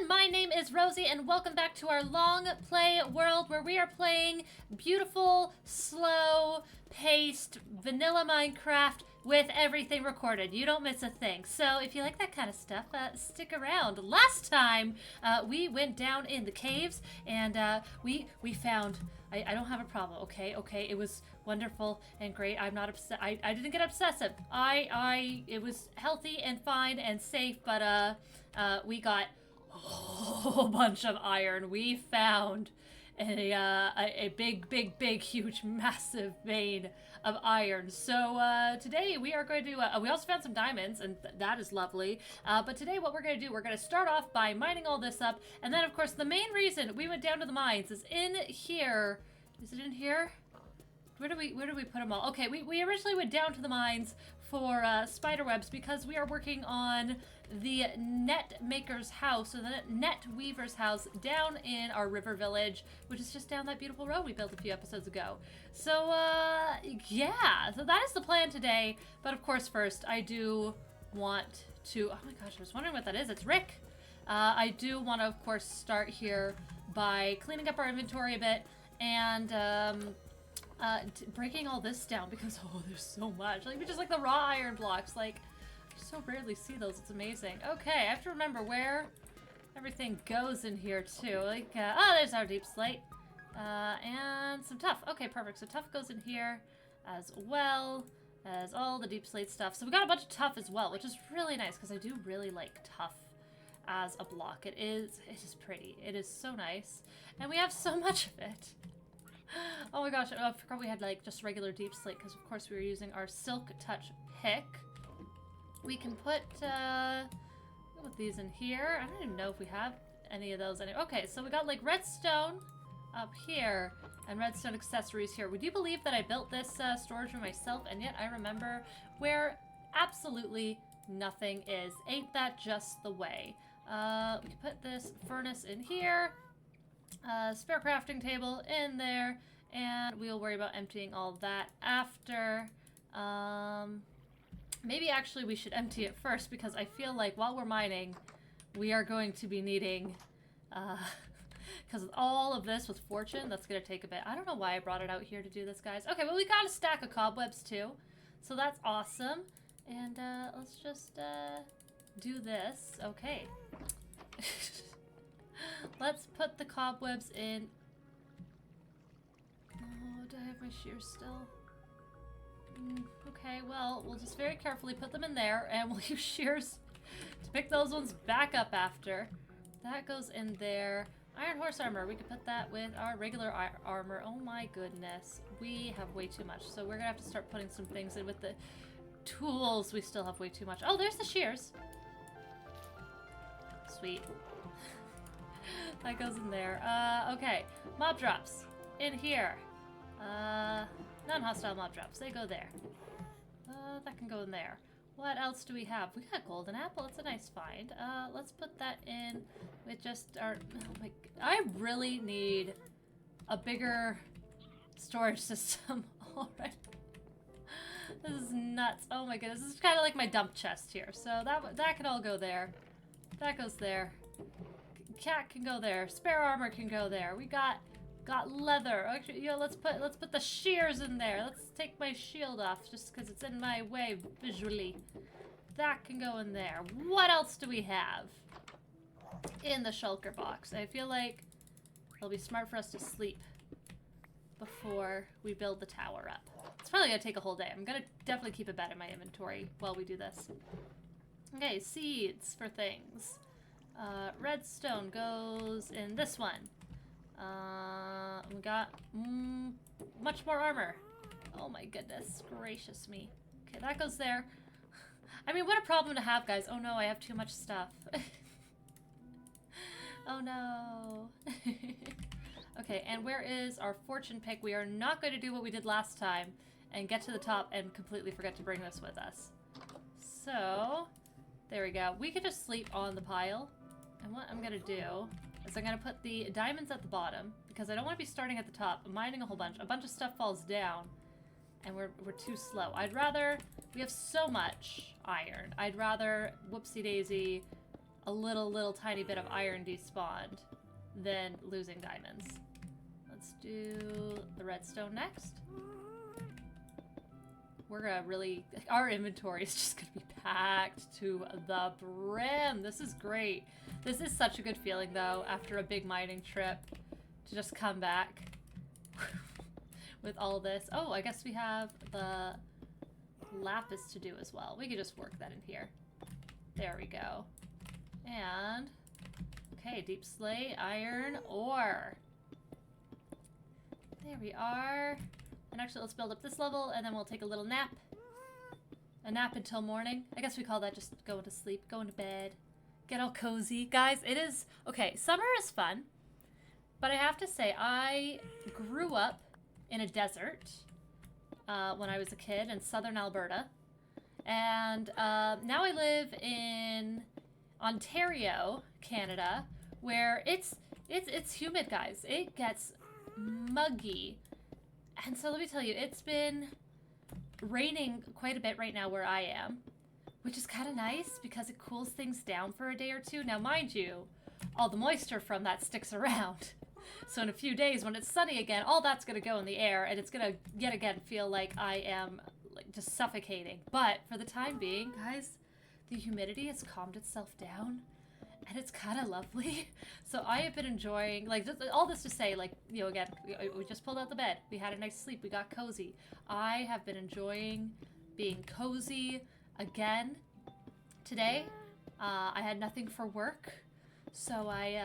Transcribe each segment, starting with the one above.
everyone, my name is Rosie and welcome back to our long play world where we are playing beautiful, slow paced vanilla Minecraft with everything recorded. You don't miss a thing. So if you like that kind of stuff, stick around. Last time we went down in the caves and we found, I don't have a problem, okay, it was wonderful and great. I'm not upset. I didn't get obsessive. It was healthy and fine and safe, but we got a whole bunch of iron. We found a big, huge, massive vein of iron. So today we are going to, we also found some diamonds, and that is lovely. But today what we're going to do, we're going to start off by mining all this up, and then of course the main reason we went down to the mines is in here. Is it in here? Where do we put them all? Okay, we originally went down to the mines for spider webs because we are working on the netmaker's house, or the net weaver's house down in our river village, which is just down that beautiful road we built a few episodes ago. So yeah, so that is the plan today. But of course first I do want to, oh my gosh, I was wondering what that is. It's Rick. I do want to of course start here by cleaning up our inventory a bit and breaking all this down because, oh, there's so much. Like, just like the raw iron blocks, like, I so rarely see those. It's amazing. Okay, I have to remember where everything goes in here, too. Like, oh, there's our deep slate. And some tuff. Okay, perfect. So tuff goes in here as well as all the deep slate stuff. So we got a bunch of tuff as well, which is really nice because I do really like tuff as a block. It is pretty. It is so nice. And we have so much of it. Oh my gosh, I forgot we had like just regular deep slate because of course we were using our silk touch pick. We can put these in here. I don't even know if we have any of those. Okay, so we got like redstone up here and redstone accessories here. Would you believe that I built this storage room myself and yet I remember where absolutely nothing is? Ain't that just the way? We can put this furnace in here. Spare crafting table in there, and we'll worry about emptying all that after. Maybe actually we should empty it first because I feel like while we're mining, we are going to be needing, because all of this with fortune, that's going to take a bit. I don't know why I brought it out here to do this, guys. Okay, well, we got a stack of cobwebs too, so that's awesome. And let's just do this. Okay. Let's put the cobwebs in. Oh, do I have my shears still? Okay, well, we'll just very carefully put them in there, and we'll use shears to pick those ones back up after. That goes in there. Iron horse armor, we could put that with our regular armor. Oh my goodness, we have way too much. So we're gonna have to start putting some things in with the tools. We still have way too much. Oh, there's the shears. Sweet. That goes in there. Okay. Mob drops. In here. Non-hostile mob drops. They go there. That can go in there. What else do we have? We got golden apple. It's a nice find. Let's put that in with just our... Oh my... I really need a bigger storage system already. This is nuts. Oh my goodness. This is kind of like my dump chest here. So that can all go there. That goes there. Cat can go there. Spare armor can go there. We got leather. Actually, you know, let's put the shears in there. Let's take my shield off just because it's in my way visually. That can go in there. What else do we have in the shulker box? I feel like it'll be smart for us to sleep before we build the tower up. It's probably gonna take a whole day. I'm gonna definitely keep a bed in my inventory while we do this. Okay, seeds for things. Redstone goes in this one. We got much more armor. Oh my goodness gracious me. Okay, that goes there. I mean, what a problem to have, guys. Oh no, I have too much stuff. Oh no. Okay, and where is our fortune pick? We are not going to do what we did last time and get to the top and completely forget to bring this with us. So, there we go. We could just sleep on the pile. And what I'm gonna do is I'm gonna put the diamonds at the bottom because I don't want to be starting at the top, mining a whole bunch. A bunch of stuff falls down, and we're too slow. I'd rather, we have so much iron. I'd rather, whoopsie daisy, a little tiny bit of iron despawned than losing diamonds. Let's do the redstone next. We're gonna really, our inventory is just gonna be packed to the brim. This is great. This is such a good feeling though, after a big mining trip, to just come back with all this. Oh, I guess we have the lapis to do as well. We could just work that in here. There we go. And, okay, deep slate, iron, ore. There we are. And actually, let's build up this level, and then we'll take a little nap. A nap until morning. I guess we call that just going to sleep, going to bed, get all cozy. Guys, it is... Okay, summer is fun, but I have to say, I grew up in a desert when I was a kid in southern Alberta. And now I live in Ontario, Canada, where it's humid, guys. It gets muggy. And so let me tell you, it's been raining quite a bit right now where I am, which is kind of nice because it cools things down for a day or two. Now, mind you, all the moisture from that sticks around. So in a few days when it's sunny again, all that's going to go in the air and it's going to yet again feel like I am like just suffocating. But for the time being, guys, the humidity has calmed itself down. And it's kind of lovely. So I have been enjoying, like, just all this to say, like, you know, again, we just pulled out the bed. We had a nice sleep. We got cozy. I have been enjoying being cozy again. Today, I had nothing for work. So I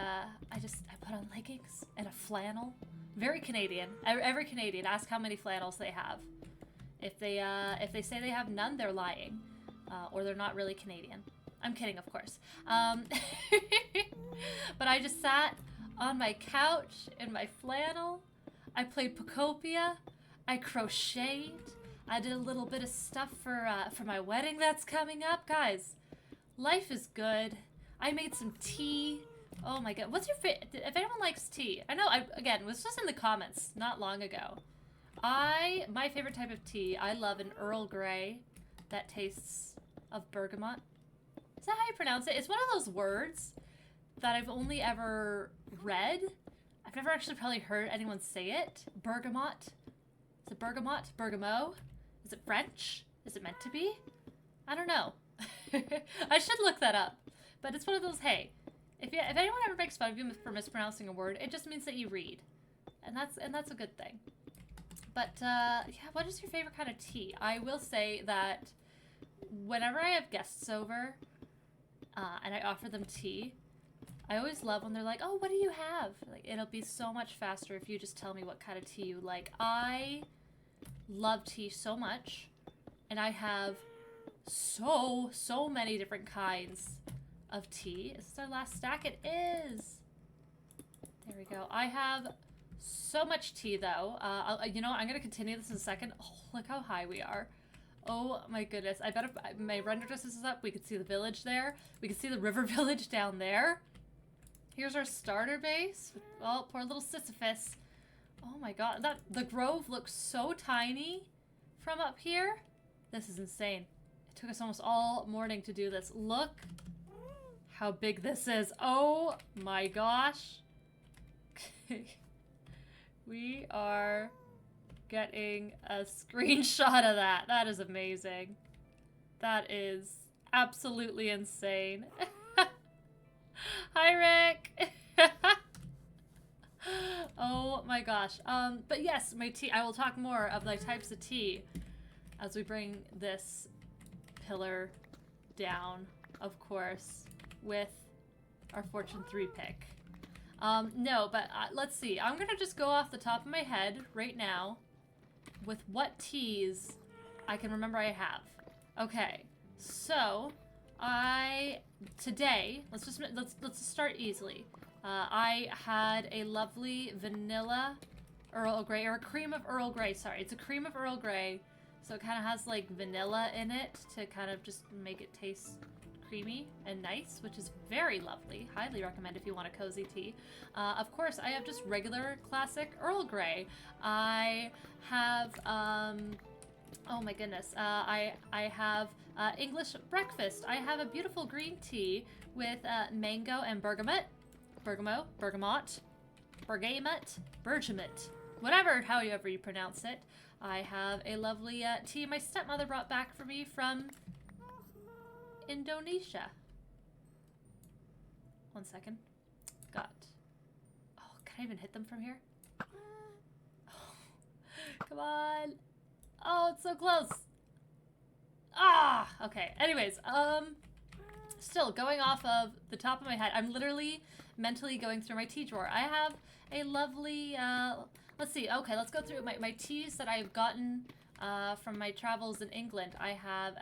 put on leggings and a flannel. Very Canadian. Every Canadian, ask how many flannels they have. If they say they have none, they're lying. Or they're not really Canadian. I'm kidding, of course. But I just sat on my couch in my flannel. I played Pocopia. I crocheted. I did a little bit of stuff for my wedding that's coming up. Guys, life is good. I made some tea. Oh my god. What's your favorite? If anyone likes tea. I know, again, it was just in the comments not long ago. My favorite type of tea, I love an Earl Grey that tastes of bergamot. Is that how you pronounce it? It's one of those words that I've only ever read. I've never actually probably heard anyone say it. Bergamot. Is it bergamot? Bergamot? Is it French? Is it meant to be? I don't know. I should look that up. But it's one of those, hey, if anyone ever makes fun of you for mispronouncing a word, it just means that you read. And that's a good thing. But, yeah, what is your favorite kind of tea? I will say that whenever I have guests over, and I offer them tea, I always love when they're like, oh, what do you have? Like, it'll be so much faster if you just tell me what kind of tea you like. I love tea so much, and I have so many different kinds of tea. Is this our last stack? It is! There we go. I have so much tea, though. You know, I'm going to continue this in a second. Oh, look how high we are. Oh my goodness. I bet if my render distance is up, we could see the village there. We could see the river village down there. Here's our starter base. Oh, poor little Sisyphus. Oh my god. The grove looks so tiny from up here. This is insane. It took us almost all morning to do this. Look how big this is. Oh my gosh. We are getting a screenshot of that. That is amazing. That is absolutely insane. Hi, Rick. Oh my gosh. But yes, my tea. I will talk more of the types of tea as we bring this pillar down, of course, with our Fortune 3 pick. No, but let's see. I'm gonna just go off the top of my head right now with what teas I can remember I have. Okay, so today, let's start easily. I had a lovely vanilla Earl Grey, or a cream of Earl Grey, sorry. It's a cream of Earl Grey, so it kind of has like vanilla in it to kind of just make it taste creamy and nice, which is very lovely. Highly recommend if you want a cozy tea. Of course, I have just regular classic Earl Grey. I have Oh my goodness. I have English breakfast. I have a beautiful green tea with mango and bergamot. Bergamot. Whatever, however you pronounce it. I have a lovely tea my stepmother brought back for me from Indonesia. One second. Got. Oh, can I even hit them from here? Oh, come on. Oh, it's so close. Ah, okay. Anyways, still going off of the top of my head, I'm literally mentally going through my tea drawer. I have a lovely, let's see. Okay, let's go through my teas that I've gotten from my travels in England. I have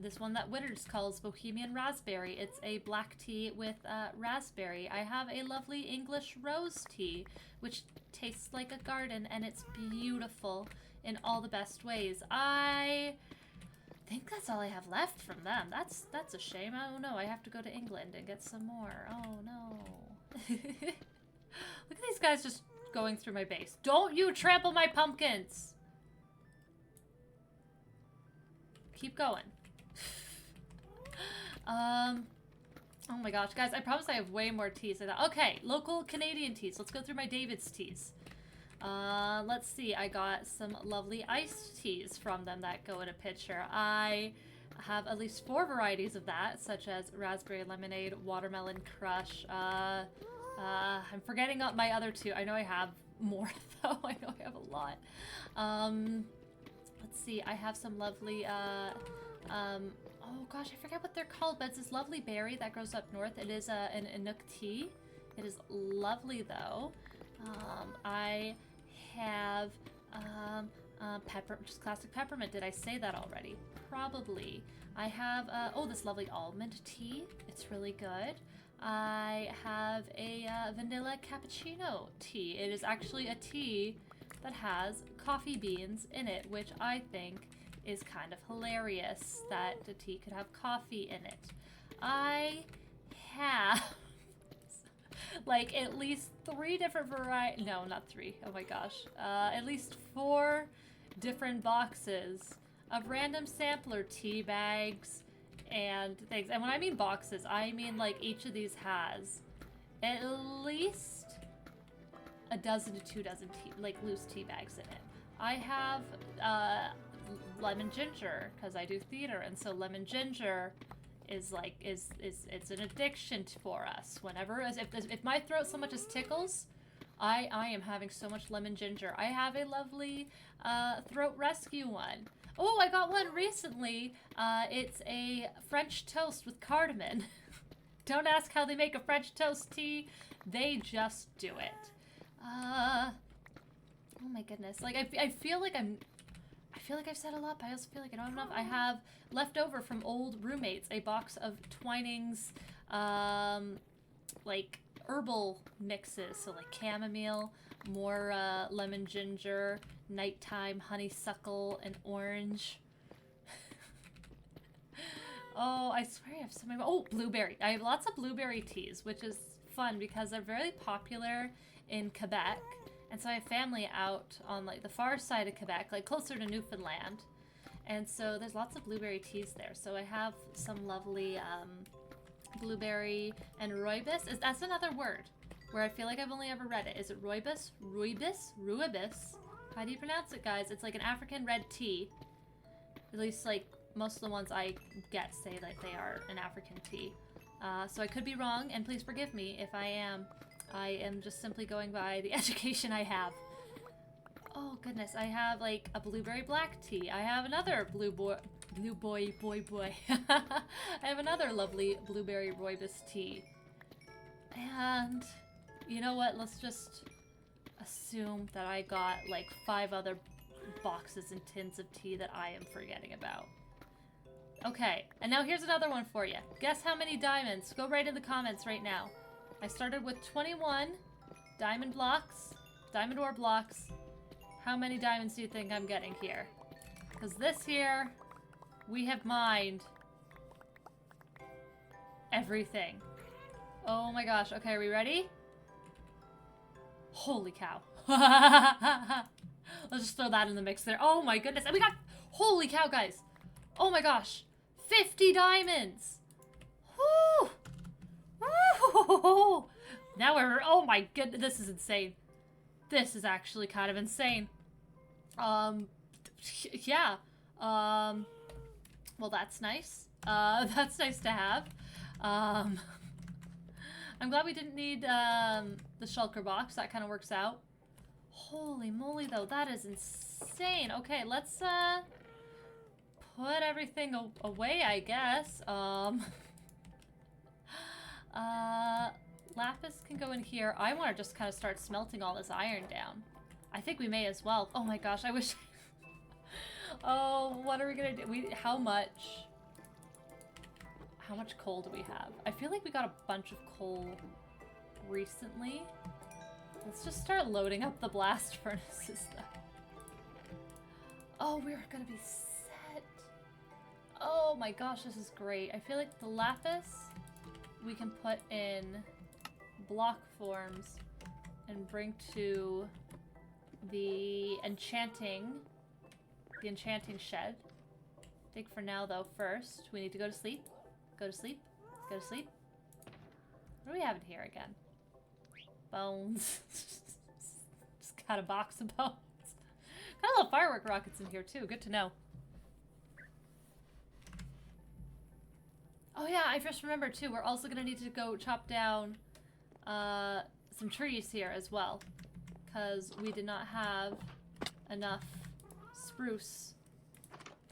this one that Witters calls Bohemian Raspberry. It's a black tea with raspberry. I have a lovely English rose tea, which tastes like a garden, and it's beautiful in all the best ways. I think that's all I have left from them. That's a shame. Oh no, I have to go to England and get some more. Oh no. Look at these guys just going through my base. Don't you trample my pumpkins! Keep going. Oh my gosh, guys, I promise I have way more teas than that. Okay, local Canadian teas. Let's go through my David's teas. Let's see. I got some lovely iced teas from them that go in a pitcher. I have at least 4 varieties of that, such as raspberry lemonade, watermelon crush. I'm forgetting up my other 2. I know I have more though. I know I have a lot. Let's see. I have some lovely, oh gosh, I forget what they're called, but it's this lovely berry that grows up north. It is an Inuk tea. It is lovely though. I have just classic peppermint. Did I say that already? Probably. I have oh, this lovely almond tea. It's really good. I have a vanilla cappuccino tea. It is actually a tea that has coffee beans in it, which I think is kind of hilarious that the tea could have coffee in it. I have like at least 3 different varieties. No, not 3. Oh my gosh. At least 4 different boxes of random sampler tea bags and things. And when I mean boxes, I mean like each of these has at least a dozen to 2 dozen like loose tea bags in it. I have lemon ginger because I do theater, and so lemon ginger is like it's an addiction for us. Whenever if my throat so much as tickles, I am having so much lemon ginger. I have a lovely throat rescue one. Oh, I got one recently. It's a French toast with cardamom. Don't ask how they make a French toast tea. They just do it. Oh my goodness. Like I feel like I've said a lot, but I also feel like I don't have enough. I have left over from old roommates a box of Twinings, like herbal mixes. So like chamomile, more lemon ginger, nighttime honeysuckle, and orange. Oh, I swear I have so many. Oh, blueberry. I have lots of blueberry teas, which is fun because they're very popular in Quebec. And so I have family out on like the far side of Quebec, like closer to Newfoundland. And so there's lots of blueberry teas there. So I have some lovely blueberry and rooibos. That's another word where I feel like I've only ever read it. Is it rooibos? Rooibos? Rooibos? How do you pronounce it, guys? It's like an African red tea. At least like most of the ones I get say that they are an African tea. So I could be wrong, and please forgive me if I am. I am just simply going by the education I have. Oh goodness, I have like a blueberry black tea. I have another boy. I have another lovely blueberry rooibos tea. And you know what? Let's just assume that I got like 5 other boxes and tins of tea that I am forgetting about. Okay, and now here's another one for you. Guess how many diamonds? Go right in the comments right now. I started with 21 diamond blocks, diamond ore blocks. How many diamonds do you think I'm getting here? Because this here, we have mined everything. Oh my gosh. Okay, are we ready? Holy cow. Let's just throw that in the mix there. Oh my goodness. And we got Holy cow, guys. Oh my gosh. 50 diamonds. Woo! Woo! Now we're, oh my goodness, this is insane. This is actually kind of insane. Yeah. Well, that's nice. That's nice to have. I'm glad we didn't need, the shulker box. That kind of works out. Holy moly, though. That is insane. Okay, let's, put everything away, I guess. Lapis can go in here. I want to just kind of start smelting all this iron down. I think we may as well. Oh my gosh, I wish... Oh, what are we gonna do? How much coal do we have? I feel like we got a bunch of coal recently. Let's just start loading up the blast furnaces, though. Oh, we're gonna be set. Oh my gosh, this is great. I feel like the lapis we can put in block forms and bring to the enchanting shed. I think for now, though, first we need to go to sleep. Go to sleep. Go to sleep. What do we have in here again? Bones. Just got a box of bones. Got a little firework rockets in here too. Good to know. Oh yeah, I just remembered too. We're also gonna need to go chop down some trees here as well, because we did not have enough spruce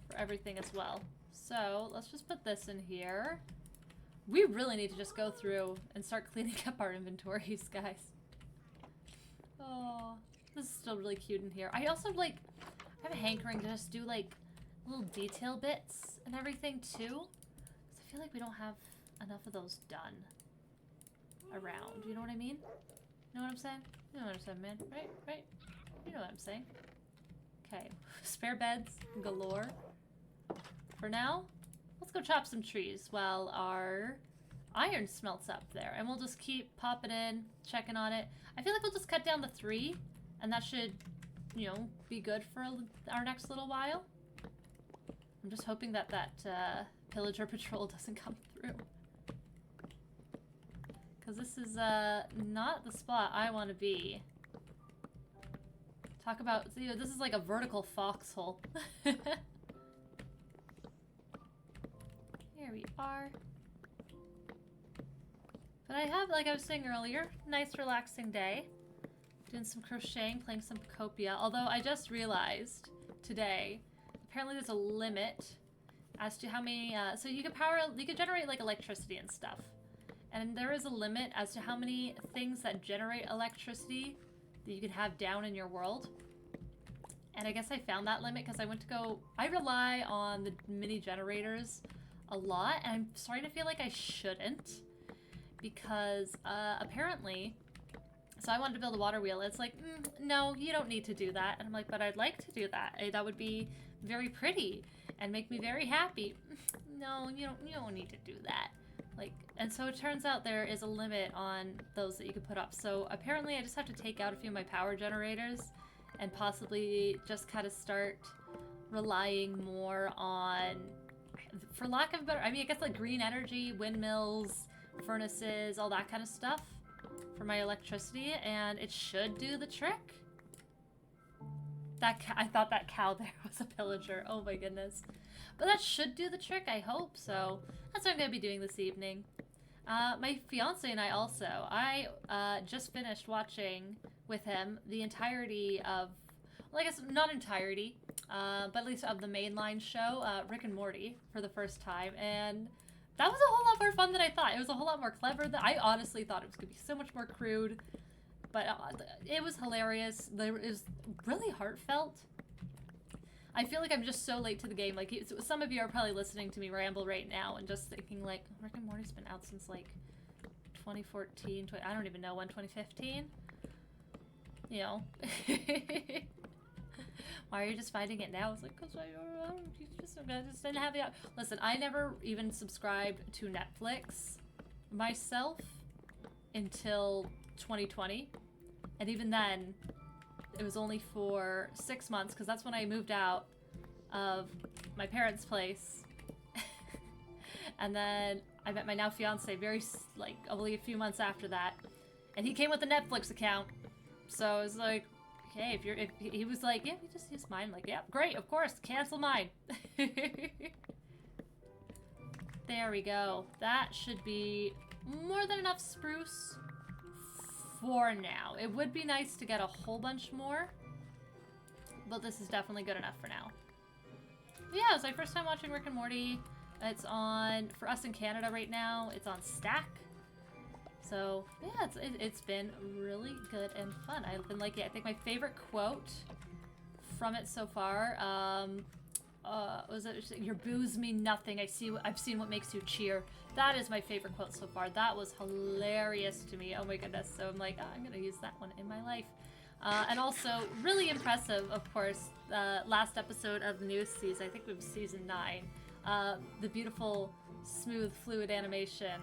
for everything as well. So let's just put this in here. We really need to just go through and start cleaning up our inventories, guys. Oh, this is still really cute in here. I also I have a hankering to just do like little detail bits and everything too. Because I feel like we don't have enough of those done around. You know what I mean? You know what I'm saying? You know what I'm saying, man. Right? Right? You know what I'm saying. Okay. Spare beds galore. For now, let's go chop some trees while our iron smelts up there. And we'll just keep popping in, checking on it. I feel like we'll just cut down to 3. And that should, you know, be good for our next little while. I'm just hoping that pillager patrol doesn't come through. Because this is not the spot I want to be. Talk about, you know, this is like a vertical foxhole. Here we are. But I have, like I was saying earlier, nice relaxing day. Doing some crocheting, playing some Copia. Although I just realized today, apparently there's a limit as to how many, so you could generate like electricity and stuff. And there is a limit as to how many things that generate electricity that you can have down in your world. And I guess I found that limit because I rely on the mini generators a lot, and I'm starting to feel like I shouldn't. Because, apparently, so I wanted to build a water wheel. It's like, no, you don't need to do that. And I'm like, but I'd like to do that. That would be very pretty and make me very happy. No, you don't need to do that. Like, and so it turns out there is a limit on those that you can put up. So apparently I just have to take out a few of my power generators and possibly just kind of start relying more on, for lack of a better, I mean, I guess like green energy, windmills, furnaces, all that kind of stuff for my electricity, and it should do the trick. I thought that cow there was a pillager. Oh my goodness. But that should do the trick, I hope. So that's what I'm going to be doing this evening. My fiance and I also, just finished watching with him the entirety of, well, I guess not entirety, but at least of the mainline show, Rick and Morty, for the first time. And that was a whole lot more fun than I thought. It was a whole lot more clever. I honestly thought it was going to be so much more crude. But it was hilarious. It was really heartfelt. I feel like I'm just so late to the game. Like, some of you are probably listening to me ramble right now and just thinking, like, Rick and Morty's been out since, like, 2014, I don't even know when, 2015? You know. Why are you just finding it now? It's like, because I just didn't have the... Listen, I never even subscribed to Netflix myself until 2020. And even then, it was only for 6 months, because that's when I moved out of my parents' place. And then I met my now fiance like, only a few months after that. And he came with a Netflix account. So I was like, okay, if he was like, yeah, we just use mine. I'm like, yeah, great, of course, cancel mine. There we go. That should be more than enough spruce for now. It would be nice to get a whole bunch more, but this is definitely good enough for now. But yeah, it's my first time watching Rick and Morty. It's on, for us in Canada right now, it's on Stack. So yeah, it's been really good and fun. I've been liking it. I think my favorite quote from it so far, was it "Your boos mean nothing. I've seen what makes you cheer." That is my favorite quote so far. That was hilarious to me. Oh my goodness. So I'm like, oh, I'm gonna use that one in my life. And also really impressive, of course, last episode of the newest season. I think it was season 9. The beautiful, smooth, fluid animation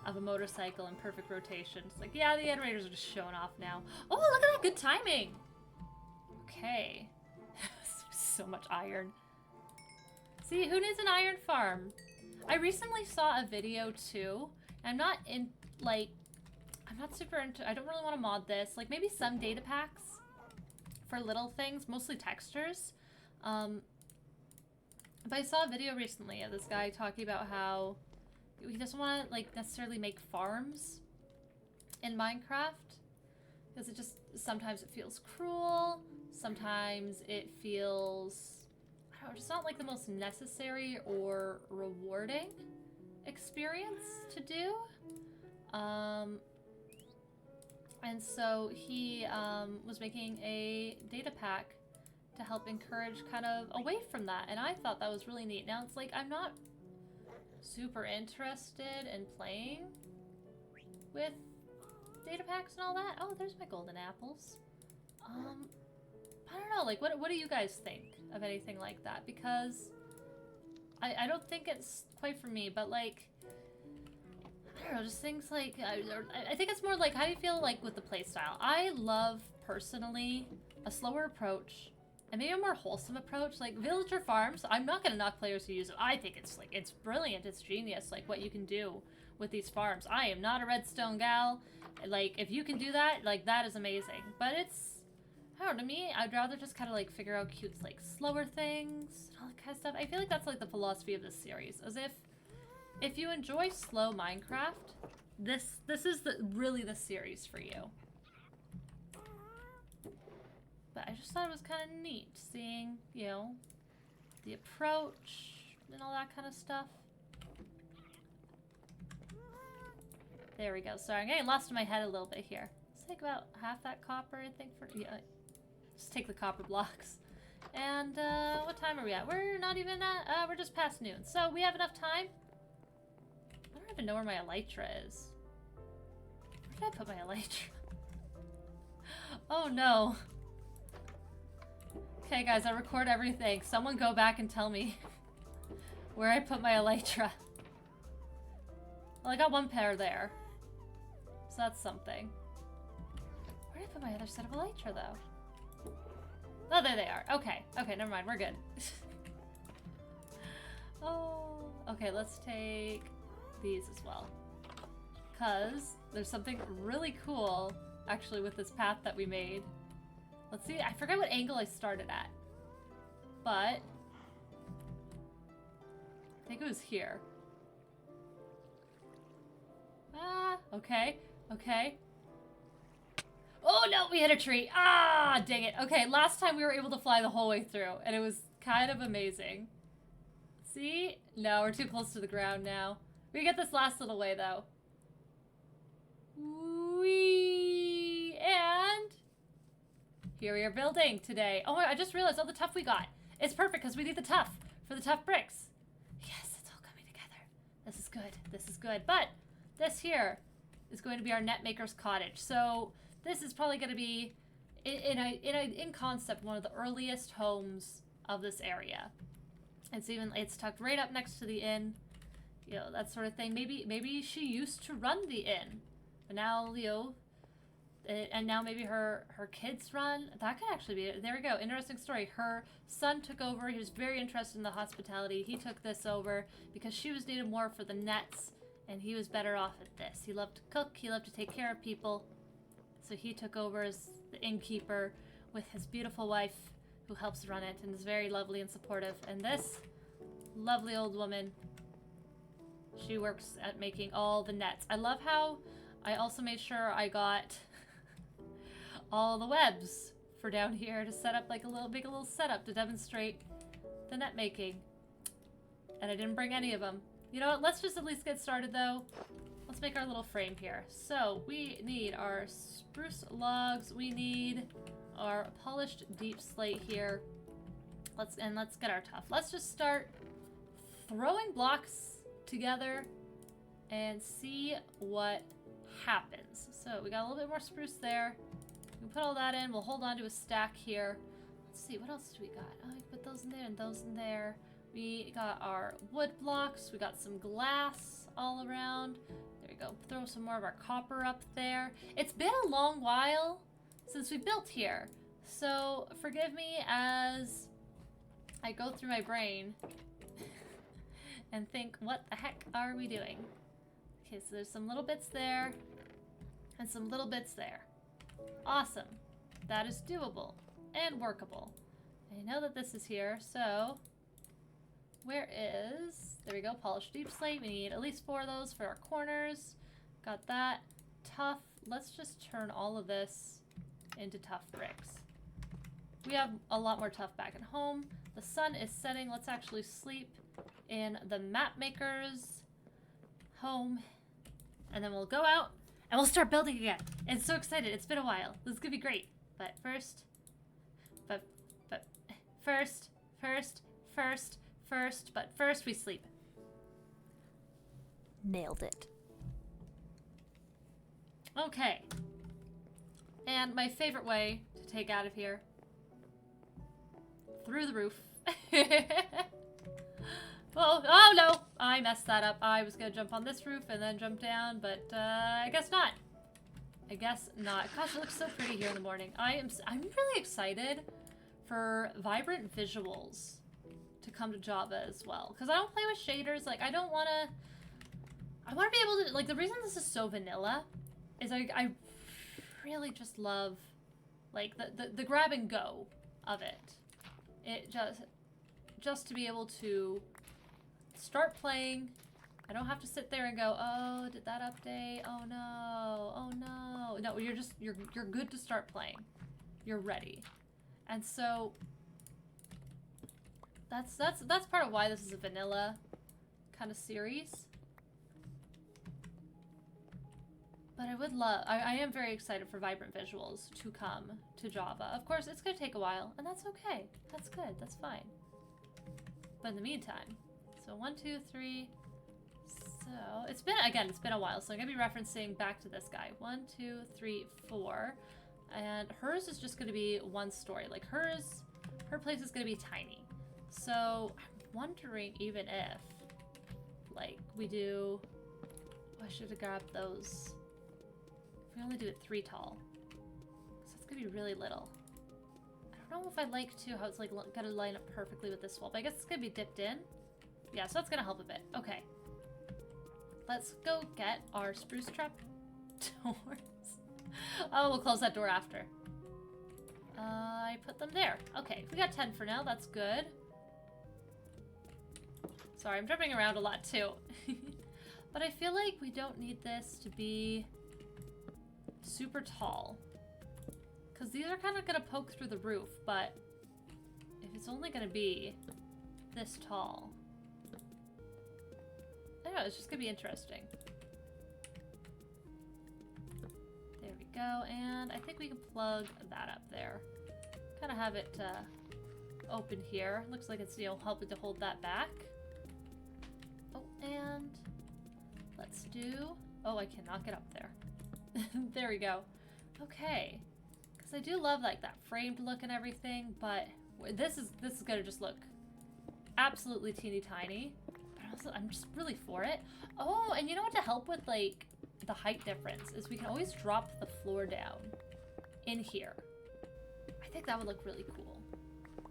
of a motorcycle in perfect rotation. It's like, yeah, the animators are just showing off now. Oh, look at that, good timing. Okay. So much iron. See, who needs an iron farm? I recently saw a video too. I'm not super into, I don't really want to mod this. Like maybe some data packs for little things, mostly textures. But I saw a video recently of this guy talking about how he doesn't want to like necessarily make farms in Minecraft because it just, sometimes it feels cruel, sometimes it feels, I don't know, just not like the most necessary or rewarding experience to do. And so he was making a data pack to help encourage kind of away from that, and I thought that was really neat. Now it's like I'm not super interested in playing with data packs and all that. Oh, there's my golden apples. I don't know, like what do you guys think of anything like that? Because I don't think it's quite for me, but like I don't know, just things like I think it's more like, how do you feel like with the playstyle? I love personally a slower approach and maybe a more wholesome approach, like villager farms. I'm not gonna knock players who use it. I think it's like, it's brilliant, it's genius, like what you can do with these farms. I am not a redstone gal. Like if you can do that, like that is amazing. But it's, I don't know, to me, I'd rather just kind of like figure out cute, like slower things and all that kind of stuff. I feel like that's like the philosophy of this series, as if you enjoy slow Minecraft, this is really the series for you. But I just thought it was kind of neat seeing, you know, the approach and all that kind of stuff. There we go. Sorry, I'm getting lost in my head a little bit here. Let's take about half that copper, I think, for, yeah, just take the copper blocks. And, what time are we at? We're not even at, we're just past noon. So we have enough time. I don't even know where my elytra is. Where did I put my elytra? Oh no. Okay guys, I record everything. Someone go back and tell me where I put my elytra. Well, I got one pair there. So that's something. Where did I put my other set of elytra though? Oh, there they are. Okay. Okay, never mind. We're good. Oh, okay, let's take these as well. Because there's something really cool, actually, with this path that we made. Let's see. I forget what angle I started at. But I think it was here. Ah, okay. Okay. Oh no, we hit a tree. Ah, dang it. Okay, last time we were able to fly the whole way through, and it was kind of amazing. See? No, we're too close to the ground now. We get this last little way, though. Whee! And here we are building today. Oh my, I just realized all the tuff we got. It's perfect because we need the tuff for the tough bricks. Yes, it's all coming together. This is good. This is good. But this here is going to be our netmaker's cottage. So this is probably going to be, in concept, one of the earliest homes of this area. It's tucked right up next to the inn, you know, that sort of thing. Maybe she used to run the inn, but now, you know, And now maybe her kids run. That could actually be it. There we go. Interesting story. Her son took over. He was very interested in the hospitality. He took this over because she was needed more for the nets, and he was better off at this. He loved to cook. He loved to take care of people. So he took over as the innkeeper with his beautiful wife who helps run it and is very lovely and supportive. And this lovely old woman, she works at making all the nets. I love how I also made sure I got all the webs for down here to set up like a little setup to demonstrate the net making. And I didn't bring any of them. You know what? Let's just at least get started though. Let's make our little frame here. So we need our spruce logs. We need our polished deep slate here. Let's get our tuff. Let's just start throwing blocks together and see what happens. So we got a little bit more spruce there. We can put all that in. We'll hold on to a stack here. Let's see, what else do we got? Oh, we can put those in there and those in there. We got our wood blocks. We got some glass all around. There we go. Throw some more of our copper up there. It's been a long while since we built here, so forgive me as I go through my brain and think, what the heck are we doing? Okay, so there's some little bits there and some little bits there. Awesome. That is doable and workable. I know that this is here, so where is, there we go, polished deep slate. We need at least 4 of those for our corners. Got that. Tough. Let's just turn all of this into tough bricks. We have a lot more tough back at home. The sun is setting. Let's actually sleep in the map maker's home, and then we'll go out and we'll start building again. I'm so excited. It's been a while. This is gonna be great. But first we sleep. Nailed it. Okay. And my favorite way to take out of here, through the roof. Oh no, I messed that up. I was gonna jump on this roof and then jump down, but I guess not. I guess not. Gosh, it looks so pretty here in the morning. I'm really excited for vibrant visuals to come to Java as well, because I don't play with shaders. Like, I want to be able to, like, the reason this is so vanilla is I really just love, like, the grab and go of it. It just to be able to start playing. I don't have to sit there and go, oh, did that update? Oh no, oh no. No, you're good to start playing. You're ready. And so that's part of why this is a vanilla kind of series. But I would love, I am very excited for vibrant visuals to come to Java. Of course, it's gonna take a while, and that's okay. That's good, that's fine. But in the meantime, so 1, 2, 3, so it's been a while, so I'm gonna be referencing back to this guy. 1, 2, 3, 4, and hers is just gonna be one story. Like her place is gonna be tiny. So I'm wondering even if, like, we do, oh, I should have grabbed those. If we only do it 3 tall, so it's gonna be really little. I don't know if I like to how it's like gonna line up perfectly with this wall, but I guess it's gonna be dipped in. Yeah, so that's gonna help a bit. Okay, let's go get our spruce trap doors. Oh, we'll close that door after. I put them there. Okay, we got 10 for now. That's good. Sorry, I'm jumping around a lot too. But I feel like we don't need this to be super tall, because these are kind of gonna poke through the roof. But if it's only gonna be this tall, I don't know, it's just gonna be interesting. There we go, and I think we can plug that up there. Kind of have it open here. Looks like it's, you know, helping to hold that back. Oh, and let's do, oh, I cannot get up there. There we go. Okay, because I do love like that framed look and everything, but this is gonna just look absolutely teeny tiny. But also, I'm just really for it. Oh, and you know what, to help with like the height difference is we can always drop the floor down in here. I think that would look really cool.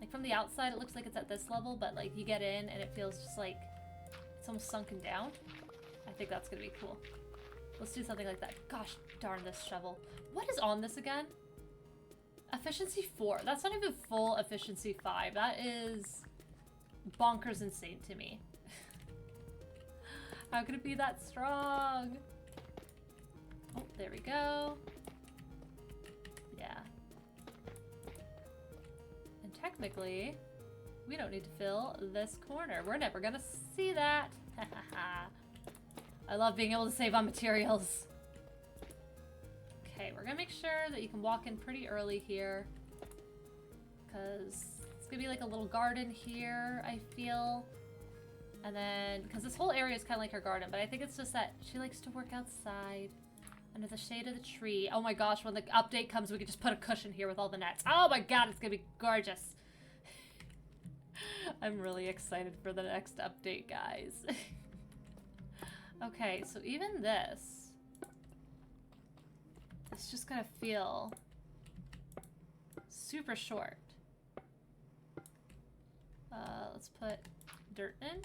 Like from the outside, it looks like it's at this level, but like you get in and it feels just like it's almost sunken down. I think that's gonna be cool. Let's do something like that. Gosh darn this shovel. What is on this again? Efficiency 4. That's not even full efficiency 5. That is bonkers insane to me. How could it be that strong? Oh, there we go. Yeah. And technically, we don't need to fill this corner. We're never gonna see that. I love being able to save on materials. Okay, we're gonna make sure that you can walk in pretty early here. Because it's gonna be like a little garden here, I feel. And then, because this whole area is kind of like her garden, but I think it's just that she likes to work outside under the shade of the tree. Oh my gosh, when the update comes, we can just put a cushion here with all the nets. Oh my god, it's gonna be gorgeous. I'm really excited for the next update, guys. Okay, so even this, it's just gonna feel super short. Let's put dirt in.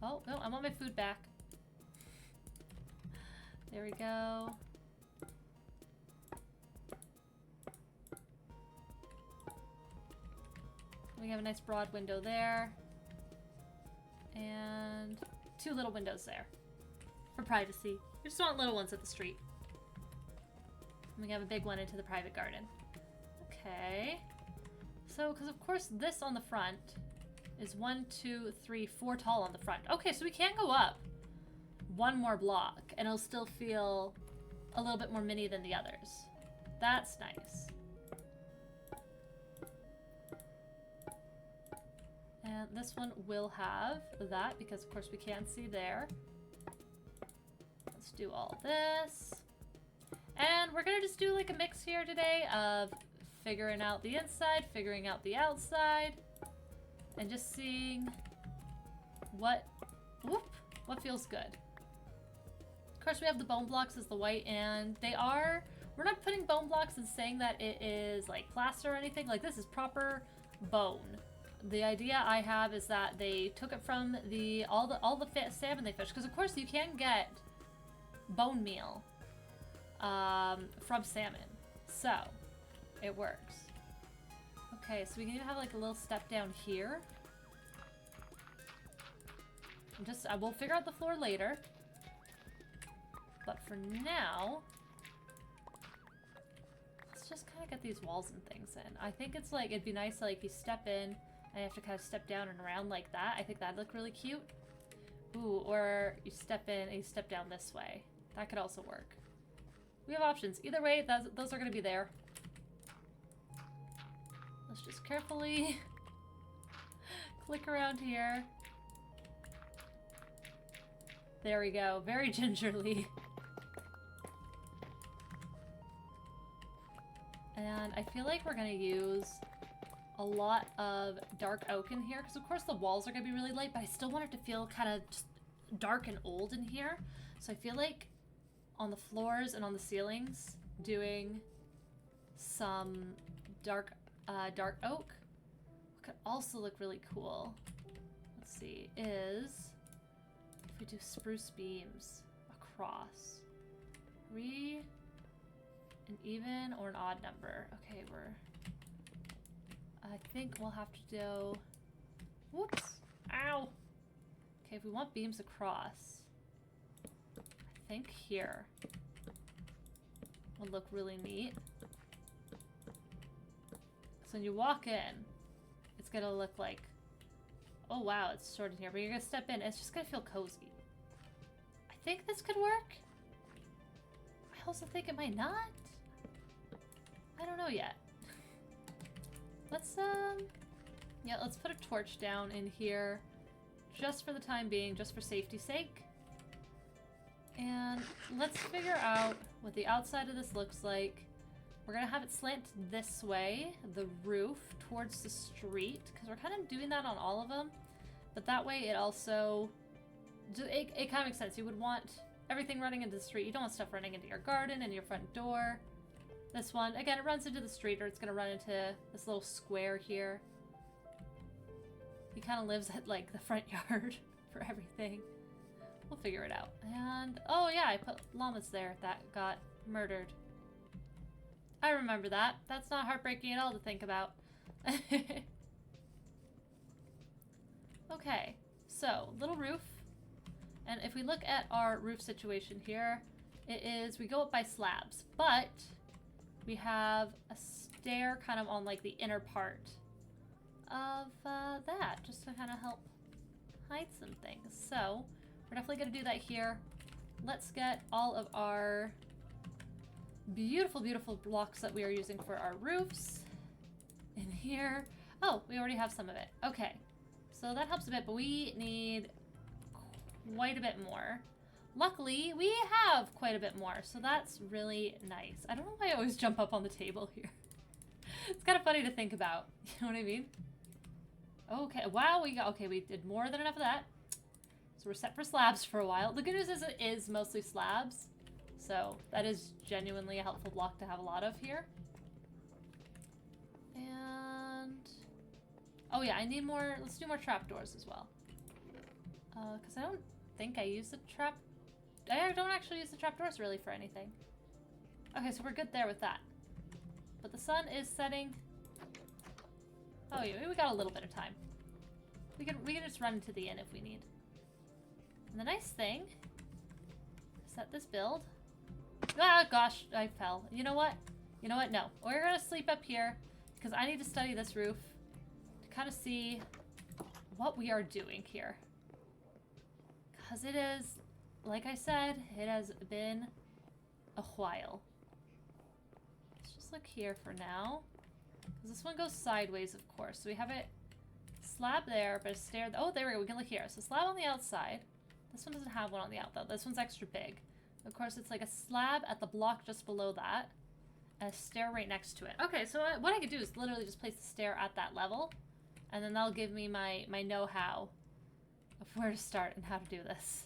Oh, no, I want my food back. There we go. We have a nice broad window there. And 2 little windows there. For privacy. We just want little ones at the street. And we have a big one into the private garden. Okay. So, because of course this on the front is 1, 2, 3, 4 tall on the front. Okay, so we can go up 1 more block and it'll still feel a little bit more mini than the others. That's nice. And this one will have that because of course we can see there. Let's do all this. And we're gonna just do like a mix here today of figuring out the inside, figuring out the outside, and just seeing what feels good. Of course, we have the bone blocks as the white, and we're not putting bone blocks and saying that it is like plaster or anything. Like, this is proper bone. The idea I have is that they took it from all the salmon they fish, because of course you can get bone meal from salmon, so it works. Okay, so we can even have like a little step down here. We'll figure out the floor later. But for now, let's just kind of get these walls and things in. I think it's like, it'd be nice like you step in and you have to kind of step down and around like that. I think that'd look really cute. Ooh, or you step in and you step down this way. That could also work. We have options. Either way, those are going to be there. Let's just carefully click around here. There we go. Very gingerly. And I feel like we're going to use a lot of dark oak in here because of course the walls are going to be really light, but I still want it to feel kind of just dark and old in here. So I feel like on the floors and on the ceilings doing some dark oak could also look really cool. Let's see, if we do spruce beams across, an even or an odd number. Okay, I think we'll have to do, whoops, ow. Okay, if we want beams across, I think here would look really neat. So when you walk in, it's gonna look like, oh wow, it's short in here, but you're gonna step in, it's just gonna feel cozy. I think this could work. I also think it might not. I don't know yet. Let's put a torch down in here just for the time being, just for safety's sake. And let's figure out what the outside of this looks like. We're gonna have it slant this way, the roof, towards the street, because we're kind of doing that on all of them. But that way it also, it kind of makes sense. You would want everything running into the street. You don't want stuff running into your garden and your front door. This one, again, it runs into the street, or it's gonna run into this little square here. He kind of lives at, like, the front yard for everything. We'll figure it out. And, oh yeah, I put llamas there that got murdered. I remember that. That's not heartbreaking at all to think about. Okay, so, little roof. And if we look at our roof situation here, it is, we go up by slabs, but we have a stair kind of on, like, the inner part of that, just to kind of help hide some things. So, we're definitely going to do that here. Let's get all of our beautiful, beautiful blocks that we are using for our roofs in here. Oh, we already have some of it. Okay, so that helps a bit, but we need quite a bit more. Luckily, we have quite a bit more, so that's really nice. I don't know why I always jump up on the table here. It's kind of funny to think about. You know what I mean? Okay, wow, we did more than enough of that. So we're set for slabs for a while. The good news is it is mostly slabs, so that is genuinely a helpful block to have a lot of here. And, oh yeah, I need more, let's do more trapdoors as well. Because I don't think I use the I don't actually use the trapdoors really for anything. Okay, so we're good there with that. But the sun is setting. Oh yeah, we got a little bit of time. We can just run to the inn if we need. And the nice thing is that this build. Ah, gosh, I fell. You know what? You know what? No, we're gonna sleep up here because I need to study this roof to kind of see what we are doing here. Because it is, like I said, it has been a while. Let's just look here for now. Because this one goes sideways, of course. So we have it slab there, but a stair. Oh, there we go. We can look here. So slab on the outside. This one doesn't have one on the outside. This one's extra big. Of course, it's like a slab at the block just below that. And a stair right next to it. Okay, so what I could do is literally just place the stair at that level. And then that'll give me my know-how of where to start and how to do this.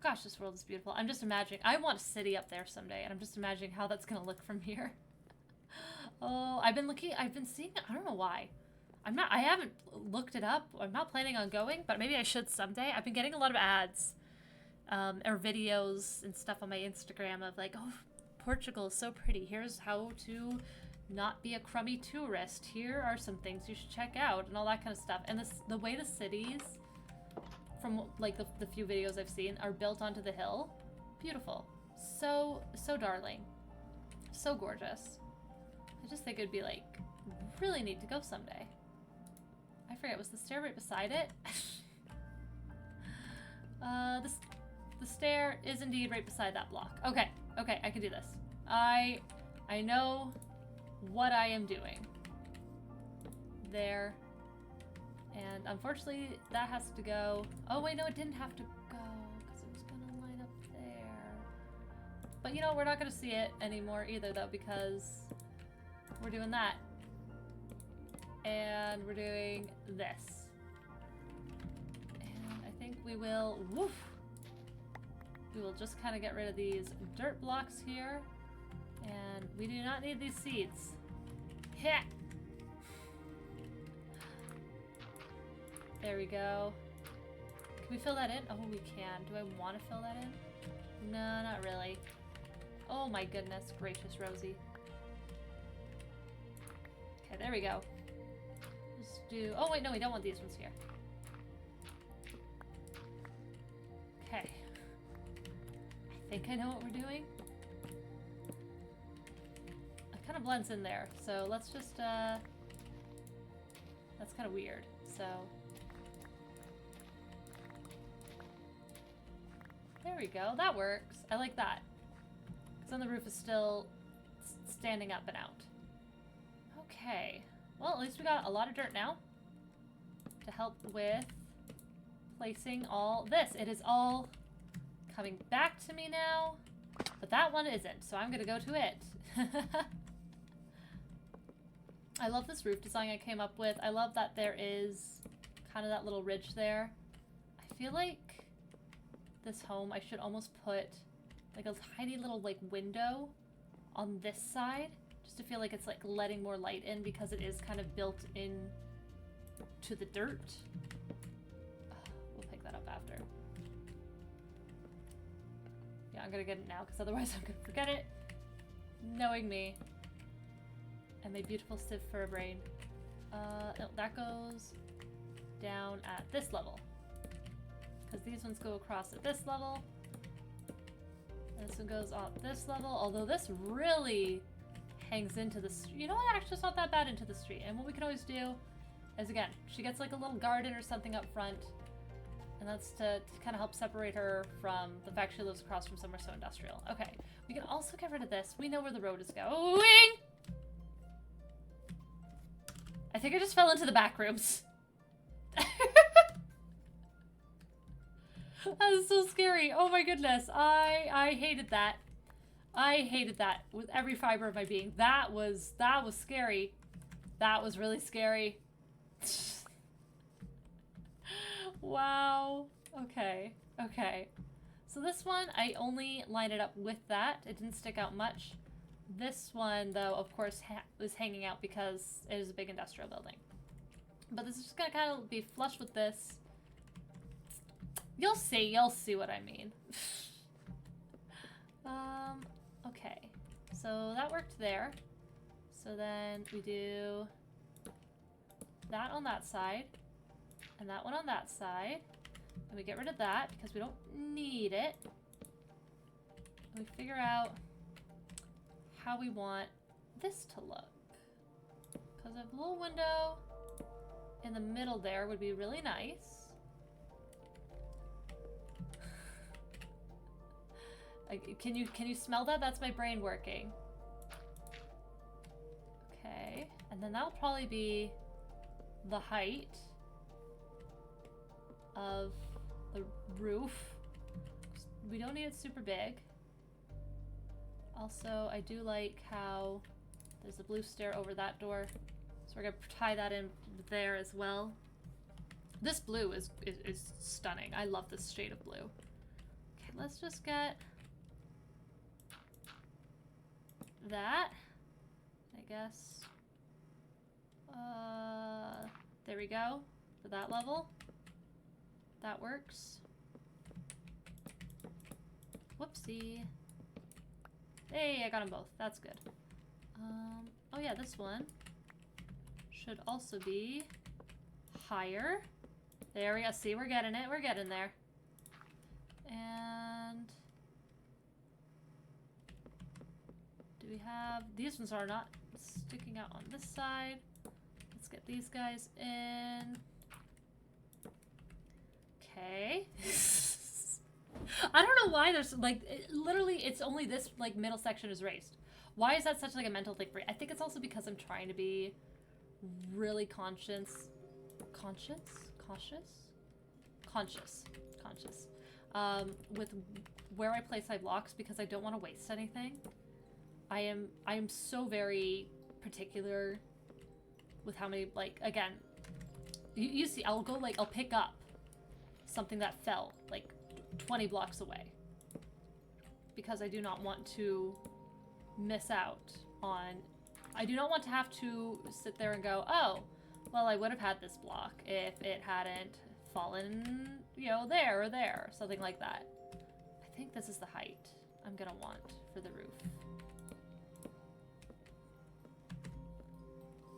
Gosh, this world is beautiful. I'm just imagining. I want a city up there someday, and I'm just imagining how that's gonna look from here. Oh, I've been seeing it. I don't know why. I haven't looked it up. I'm not planning on going, but maybe I should someday. I've been getting a lot of ads, or videos and stuff on my Instagram of like, oh, Portugal is so pretty. Here's how to not be a crummy tourist. Here are some things you should check out and all that kind of stuff. And the way the cities, from like the few videos I've seen, are built onto the hill. Beautiful. So darling. So gorgeous. I just think it'd be like really neat to go someday. I forget, was the stair right beside it? The stair is indeed right beside that block. Okay, I can do this. I know what I am doing. There. And unfortunately, that has to go. Oh wait, no, it didn't have to go because it was gonna line up there. But you know, we're not gonna see it anymore either though, because we're doing that. And we're doing this. And I think we will, woof. We will just kind of get rid of these dirt blocks here. And we do not need these seeds. Heh! There we go. Can we fill that in? Oh, we can. Do I want to fill that in? No, not really. Oh my goodness gracious, Rosie. Okay, there we go. Just do... Oh wait, no, we don't want these ones here. Okay. I think I know what we're doing. It kind of blends in there, so let's just, that's kind of weird, so... There we go, that works. I like that. Because then the roof is still standing up and out. Okay. Well, at least we got a lot of dirt now to help with placing all this. It is all coming back to me now, but that one isn't, so I'm gonna go to it. I love this roof design I came up with. I love that there is kind of that little ridge there. I feel like this home, I should almost put like a tiny little like window on this side, just to feel like it's like letting more light in because it is kind of built in to the dirt. We'll pick that up after. Yeah, I'm gonna get it now because otherwise I'm gonna forget it. Knowing me. And my beautiful sieve for a brain. No, that goes down at this level. Because these ones go across at this level. And this one goes at this level. Although this really hangs into the street. You know what? Actually, it's not that bad into the street. And what we can always do is, again, she gets like a little garden or something up front. And that's to kind of help separate her from the fact she lives across from somewhere so industrial. Okay. We can also get rid of this. We know where the road is going. I think I just fell into the back rooms. That was so scary. Oh my goodness. I hated that. I hated that with every fiber of my being. That was scary. That was really scary. Wow. Okay. Okay. So this one, I only lined it up with that. It didn't stick out much. This one, though, of course, was hanging out because it is a big industrial building. But this is just gonna kind of be flush with this. You'll see what I mean. Okay. So that worked there. So then we do that on that side, and that one on that side. And we get rid of that because we don't need it. And we figure out how we want this to look. Because a little window in the middle there would be really nice. Can you smell that? That's my brain working. Okay, and then that'll probably be the height of the roof. We don't need it super big. Also, I do like how there's a blue stair over that door. So we're gonna tie that in there as well. This blue is stunning. I love this shade of blue. Okay, let's just get that, I guess. There we go. For that level. That works. Whoopsie. Hey, I got them both. That's good. Oh yeah, this one should also be higher. There we go. See, we're getting it. We're getting there. And do we have... These ones are not sticking out on this side. Let's get these guys in. Okay. I don't know why there's like literally it's only this like middle section is raised. Why is that such like a mental thing for me? I think it's also because I'm trying to be really conscious with where I place my blocks because I don't want to waste anything. I am so very particular with how many, like, again, you see, I'll pick up something that fell like 20 blocks away because I do not want to miss out on, I do not want to have to sit there and go, oh, well, I would have had this block if it hadn't fallen, you know, there or there, something like that. I think this is the height I'm gonna want for the roof.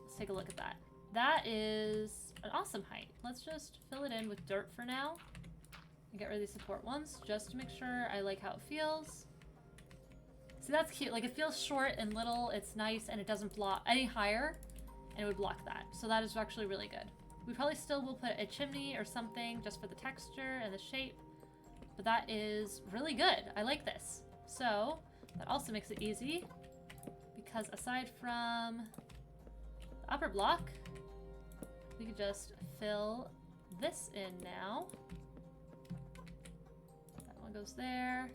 Let's take a look at that. That is an awesome height. Let's just fill it in with dirt for now and get rid of these support ones just to make sure I like how it feels. See, that's cute. Like, it feels short and little. It's nice, and it doesn't block any higher, and it would block that. So that is actually really good. We probably still will put a chimney or something just for the texture and the shape, but that is really good. I like this. So that also makes it easy because aside from the upper block, we could just fill this in now. That one goes there.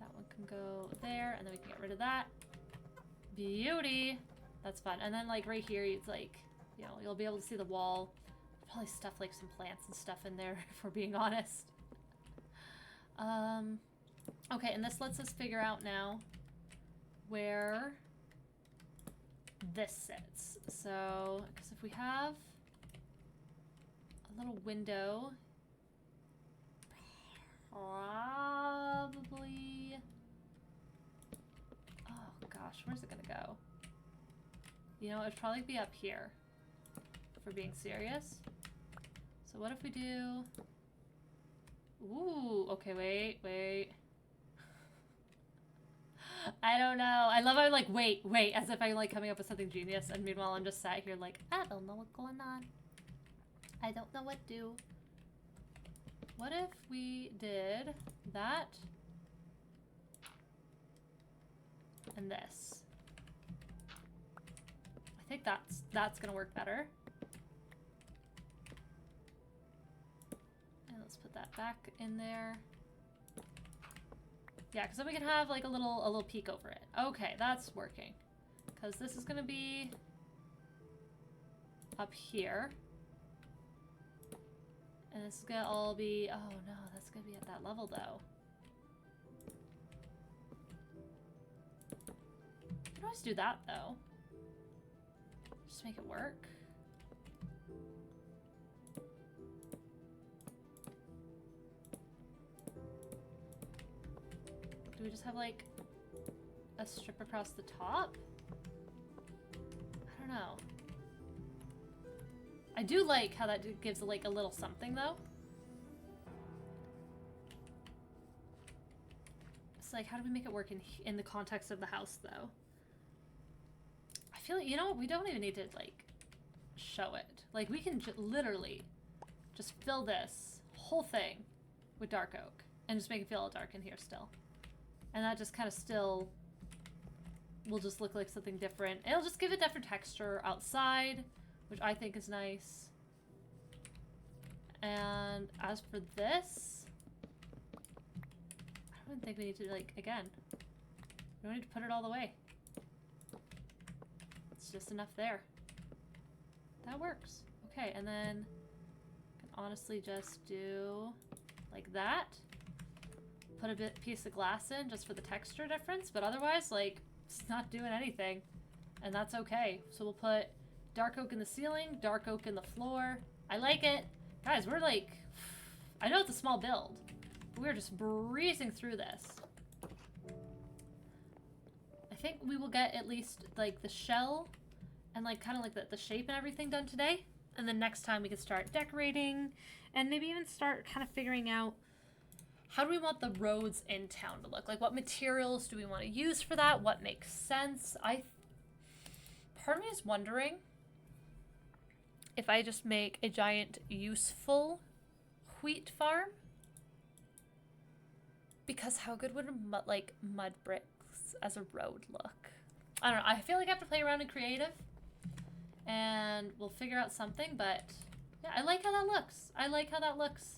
That one can go there, and then we can get rid of that. Beauty! That's fun. And then, like, right here, it's like, you know, you'll be able to see the wall Probably stuff like some plants and stuff in there, if we're being honest. Okay, and this lets us figure out now where this sits. So, because if we have a little window, probably... Oh gosh, where's it gonna go? You know, it'd probably be up here, if we're being serious. So what if we do... Ooh, okay, wait. I don't know. I love how I'm like, wait, as if I'm like coming up with something genius, and meanwhile I'm just sat here like, I don't know what's going on. I don't know what to do. What if we did that and this? I think that's gonna work better. And let's put that back in there. Yeah, because then we can have like a little peek over it. Okay, that's working. Because this is gonna be up here. And this is gonna all be, oh no, that's gonna be at that level though. You can always do that though. Just make it work. Do we just have like a strip across the top? I don't know. I do like how that gives like a little something though. It's like, how do we make it work in the context of the house though? I feel like, you know what, we don't even need to like show it. Like we can literally just fill this whole thing with dark oak and just make it feel all dark in here still. And that just kind of still will just look like something different. It'll just give a different texture outside, which I think is nice. And as for this, I don't think we need to, like, again, we don't need to put it all the way. It's just enough there. That works. Okay, and then I can honestly just do like that. Put a piece of glass in just for the texture difference, but otherwise, like, it's not doing anything. And that's okay. So we'll put dark oak in the ceiling, dark oak in the floor. I like it. Guys, we're like, I know it's a small build, but we're just breezing through this. I think we will get at least like the shell and like kind of like the shape and everything done today. And then next time we can start decorating and maybe even start kind of figuring out how do we want the roads in town to look? Like, what materials do we want to use for that? What makes sense? Part of me is wondering if I just make a giant useful wheat farm. Because how good would mud bricks as a road look? I don't know. I feel like I have to play around in creative. And we'll figure out something, but yeah, I like how that looks. I like how that looks.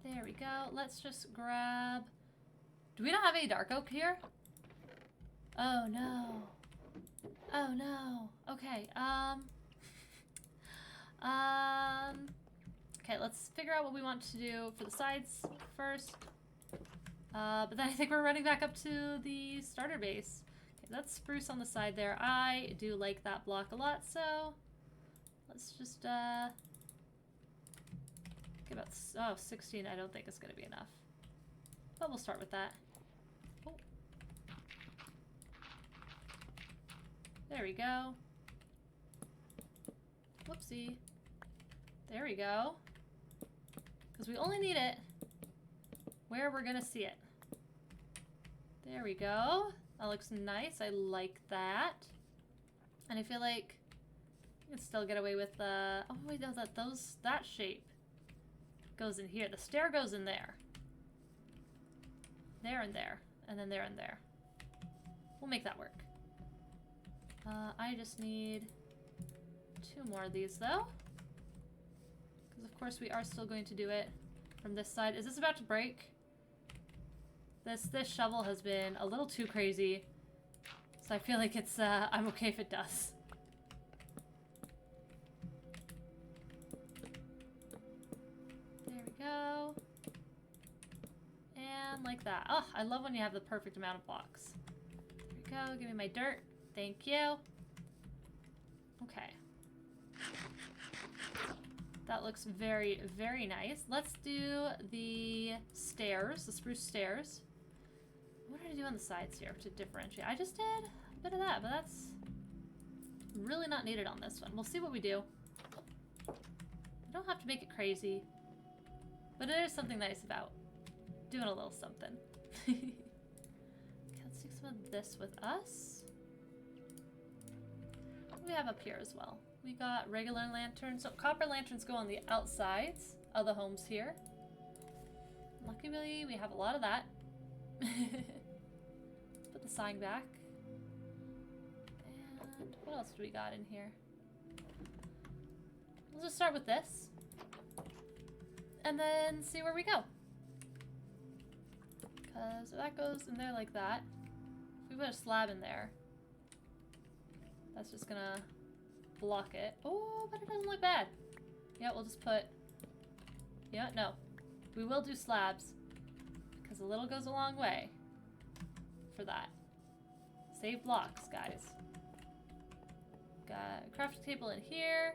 There we go. Let's just grab... Do we not have any dark oak here? Oh no. Oh no. Okay, okay, let's figure out what we want to do for the sides first. But then I think we're running back up to the starter base. Okay, that's spruce on the side there. I do like that block a lot, so let's just, give about 16. I don't think it's gonna be enough, but we'll start with that. Oh. There we go. Whoopsie. There we go. Because we only need it where we're gonna see it. There we go. That looks nice. I like that. And I feel like I can still get away with the... Oh wait, no, that shape goes in here. The stair goes in there. There and there. And then there and there. We'll make that work. I just need 2 more of these though. Because of course we are still going to do it from this side. Is this about to break? This shovel has been a little too crazy. So I feel like it's, I'm okay if it does. like that. Oh, I love when you have the perfect amount of blocks. There we go. Give me my dirt. Thank you. Okay. That looks very, very nice. Let's do the stairs, the spruce stairs. What did I do on the sides here to differentiate? I just did a bit of that, but that's really not needed on this one. We'll see what we do. You don't have to make it crazy, but it is something nice about doing a little something. Okay, let's do some of this with us. What do we have up here as well? We got regular lanterns. So copper lanterns go on the outsides of the homes here. Luckily, we have a lot of that. Put the sign back. And what else do we got in here? We'll just start with this. And then see where we go. Because that goes in there like that. If we put a slab in there, that's just gonna block it. Oh, but it doesn't look bad. Yeah, we'll just put... Yeah, no. We will do slabs. Because a little goes a long way. For that. Save blocks, guys. Got a crafting table in here.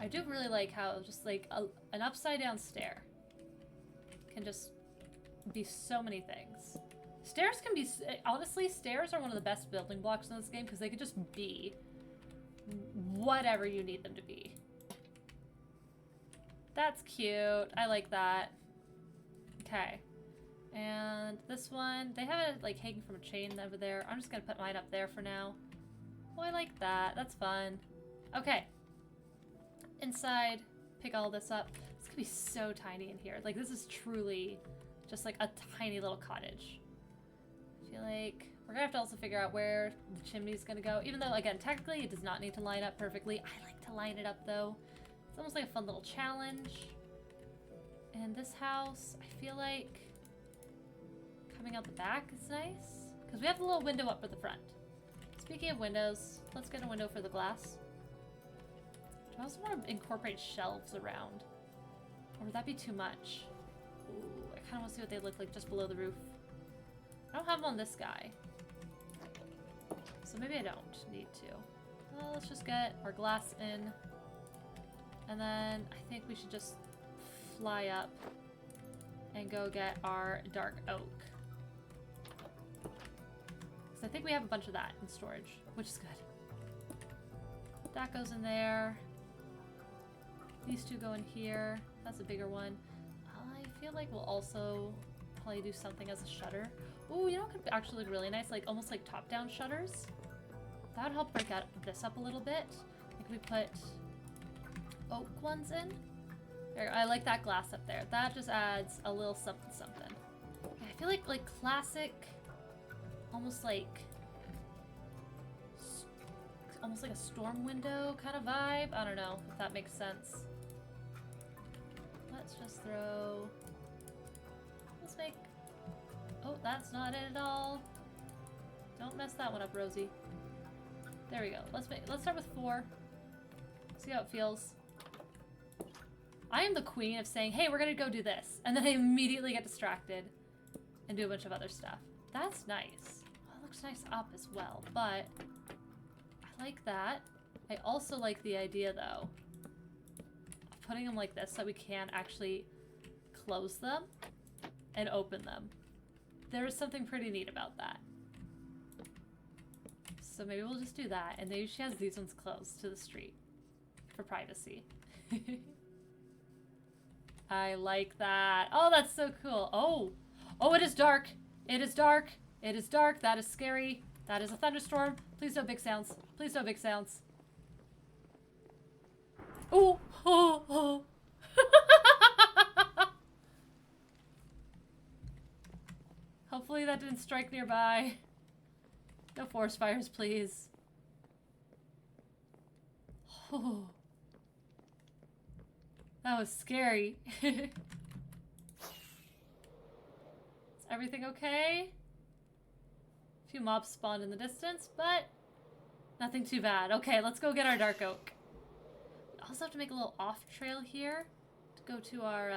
I do really like how just like an upside down stair can just be so many things. Stairs can be, honestly, stairs are one of the best building blocks in this game because they could just be whatever you need them to be. That's cute. I like that. Okay. And this one, they have it like hanging from a chain over there. I'm just gonna put mine up there for now. Oh, I like that. That's fun. Okay. Inside, pick all this up. It's gonna be so tiny in here. Like, this is truly just like a tiny little cottage. I feel like we're gonna have to also figure out where the chimney's gonna go. Even though, again, technically it does not need to line up perfectly. I like to line it up though. It's almost like a fun little challenge. And this house, I feel like coming out the back is nice. Because we have the little window up at the front. Speaking of windows, let's get a window for the glass. Do I also want to incorporate shelves around? Or would that be too much? Ooh, I kind of want to see what they look like just below the roof. I don't have them on this guy. So maybe I don't need to. Well, let's just get our glass in. And then I think we should just fly up and go get our dark oak. Because I think we have a bunch of that in storage, which is good. That goes in there. These two go in here. That's a bigger one. I feel like we'll also probably do something as a shutter. Ooh, you know what could actually look really nice? Like almost like top-down shutters. That would help break out this up a little bit. Like we put oak ones in. There, I like that glass up there. That just adds a little something something. I feel like classic, almost like a storm window kind of vibe. I don't know if that makes sense. Let's just throw. Let's make. Oh, that's not it at all. Don't mess that one up, Rosie. There we go. Let's start with 4. See how it feels. I am the queen of saying, hey, we're gonna go do this. And then I immediately get distracted and do a bunch of other stuff. That's nice. Well, it looks nice up as well, but I like that. I also like the idea, though, of putting them like this so we can actually close them and open them. There is something pretty neat about that. So maybe we'll just do that, and maybe she has these ones closed to the street for privacy. I like that. Oh, that's so cool. Oh. Oh, it is dark. It is dark. It is dark. That is scary. That is a thunderstorm. Please no big sounds. Please no big sounds. Oh. Oh. Oh. Hopefully that didn't strike nearby. No forest fires, please. Oh. That was scary. Is everything okay? A few mobs spawned in the distance, but nothing too bad. Okay, let's go get our dark oak. We also have to make a little off trail here. to go to our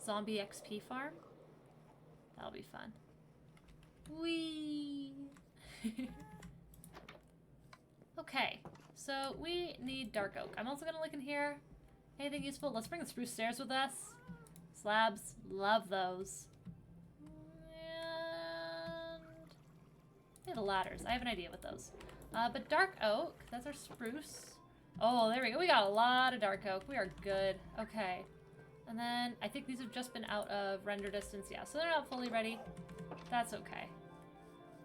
zombie XP farm. That'll be fun. Whee! Okay, so we need dark oak. I'm also gonna look in here. Anything useful? Let's bring the spruce stairs with us. Slabs, love those. And we have the ladders. I have an idea with those. But dark oak, that's our spruce. Oh, there we go. We got a lot of dark oak. We are good. Okay. And then I think these have just been out of render distance. Yeah, so they're not fully ready. That's okay.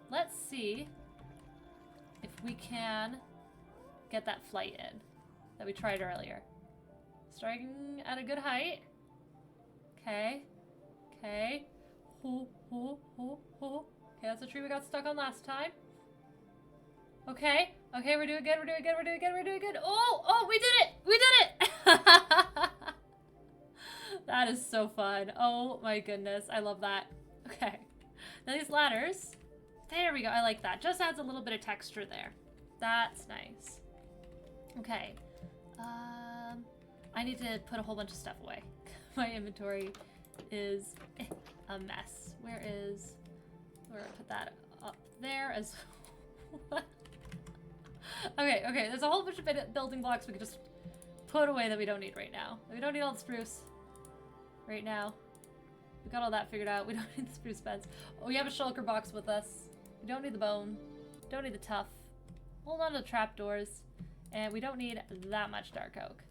Let's see if we can get that flight in that we tried earlier. Starting at a good height. Okay. Okay. Ho, ho, ho, ho. Okay, that's a tree we got stuck on last time. Okay. Okay, we're doing good, we're doing good, we're doing good, we're doing good. Oh, oh, we did it! We did it! That is so fun. Oh my goodness, I love that. Okay. Now these ladders. There we go, I like that. Just adds a little bit of texture there. That's nice. Okay. I need to put a whole bunch of stuff away. My inventory is a mess. Where put that up there as Okay, okay, there's a whole bunch of building blocks we could just put away that we don't need right now. We don't need all the spruce right now. We got all that figured out. We don't need the spruce fence. Oh, we have a shulker box with us. We don't need the bone. Don't need the tough. Hold on to the trapdoors. And we don't need that much dark oak.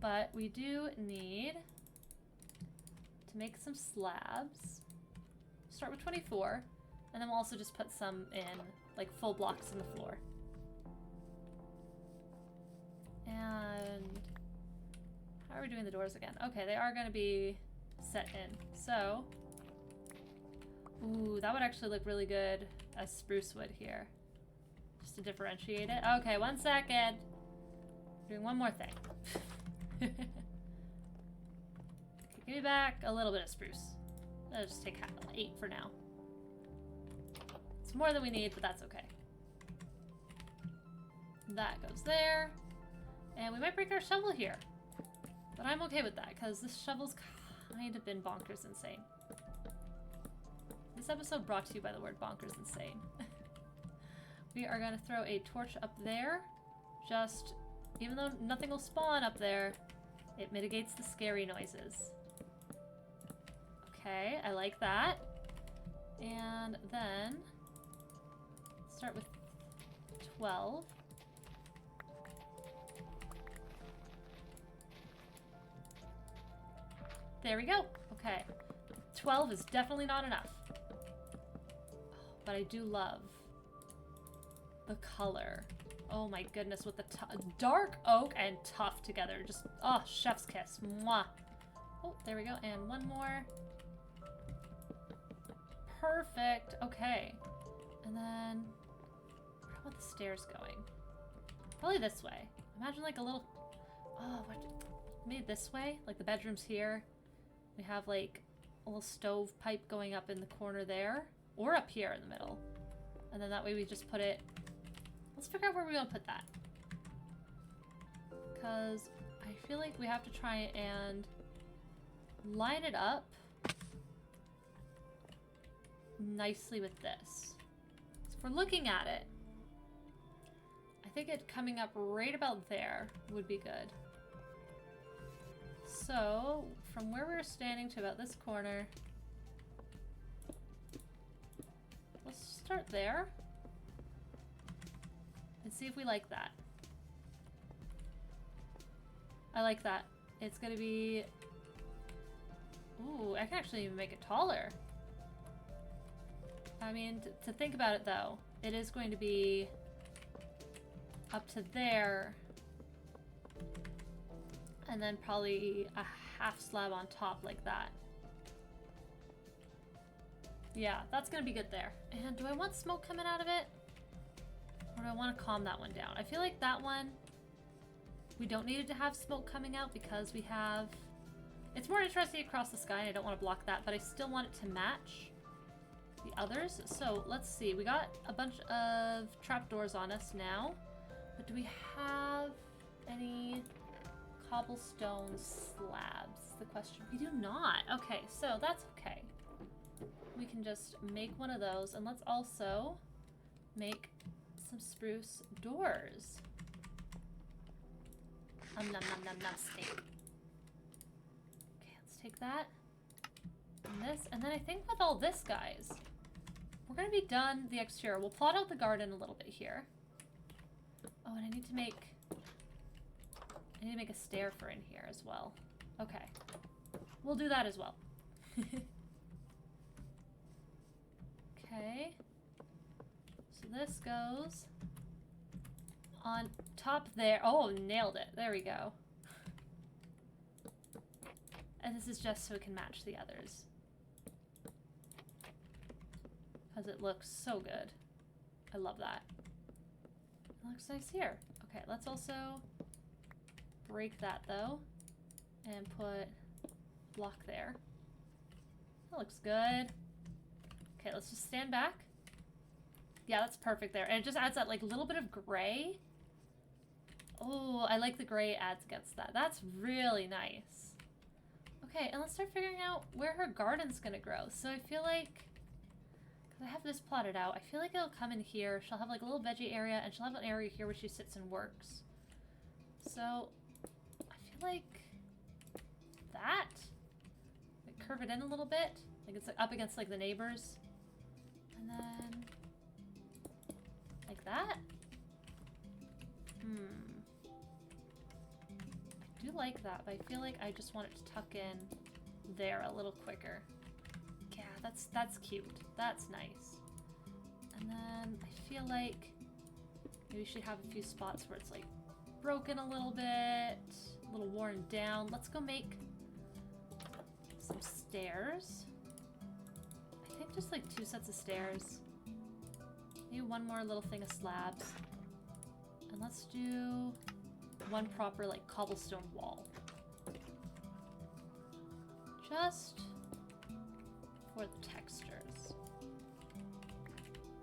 But we do need to make some slabs. Start with 24. And then we'll also just put some in, like, full blocks in the floor. And how are we doing the doors again? Okay, they are going to be set in. So, ooh, that would actually look really good as spruce wood here. Just to differentiate it. Okay, 1 second. Doing one more thing. Okay, give me back a little bit of spruce. I'll just take 8 for now. It's more than we need, but that's okay. That goes there. And we might break our shovel here. But I'm okay with that, because this shovel's kind of been bonkers insane. This episode brought to you by the word bonkers insane. We are going to throw a torch up there. Just, even though nothing will spawn up there, it mitigates the scary noises. Okay, I like that. And then, start with 12. There we go. Okay. 12 is definitely not enough. But I do love the color. Oh my goodness, with the dark oak and tough together. Just, oh, chef's kiss. Mwah. Oh, there we go. And one more. Perfect. Okay. And then, where do I want the stairs going? Probably this way. Imagine like a little, oh, what? Maybe this way? Like the bedroom's here. We have like a little stove pipe going up in the corner there. Or up here in the middle. And then that way we just put it... Let's figure out where we want to put that. Because I feel like we have to try and line it up nicely with this. So if we're looking at it, I think it coming up right about there would be good. So, from where we're standing to about this corner, let's start there and see if we like that. I like that. It's gonna be... Ooh, I can actually even make it taller. I mean, to think about it though, it is going to be up to there. And then probably a half slab on top like that. Yeah, that's gonna be good there. And do I want smoke coming out of it? Or do I want to calm that one down? I feel like that one, we don't need it to have smoke coming out because we have... It's more interesting across the sky and I don't want to block that, but I still want it to match the others. So let's see, we got a bunch of trapdoors on us now. But do we have any cobblestone slabs? The question. We do not. Okay, so that's okay. We can just make one of those, and let's also make some spruce doors. Nom nom nom nom steak. Okay, let's take that. And this, and then I think with all this, guys, we're gonna be done the exterior. We'll plot out the garden a little bit here. Oh, and I need to make a stair for in here as well. Okay. We'll do that as well. Okay. So this goes on top there. Oh, nailed it. There we go. And this is just so it can match the others. Because it looks so good. I love that. It looks nice here. Okay, let's also break that though. And put block there. That looks good. Okay, let's just stand back. Yeah, that's perfect there. And it just adds that like little bit of gray. Oh, I like the gray it adds against that. That's really nice. Okay, and let's start figuring out where her garden's gonna grow. So I feel like, because I have this plotted out, I feel like it'll come in here. She'll have like a little veggie area, and she'll have an area here where she sits and works. So I feel like that. Like curve it in a little bit. Like it's like up against like the neighbors. And then like that. I do like that, but I feel like I just want it to tuck in there a little quicker. Yeah, that's cute. That's nice. And then I feel like maybe we should have a few spots where it's like broken a little bit, a little worn down. Let's go make some stairs. I think just like 2 sets of stairs. Maybe one more little thing of slabs. And let's do one proper like cobblestone wall. Just for the textures.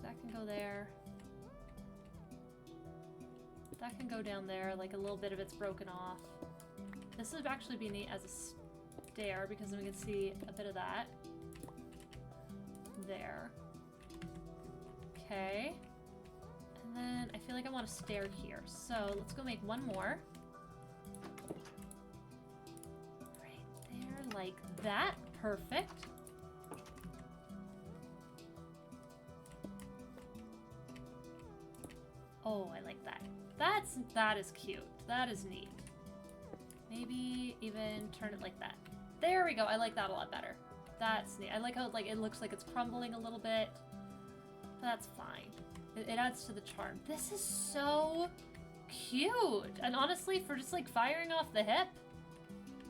That can go there. That can go down there, like a little bit of it's broken off. This would actually be neat as a stair because then we can see a bit of that. There. Okay. And then I feel like I want a stair here. So let's go make one more. Right there, like that. Perfect. Oh, I like that. That is cute. That is neat. Maybe even turn it like that. There we go. I like that a lot better. That's neat. I like how like it looks like it's crumbling a little bit. That's fine. It adds to the charm. This is so cute. And honestly, for just like firing off the hip,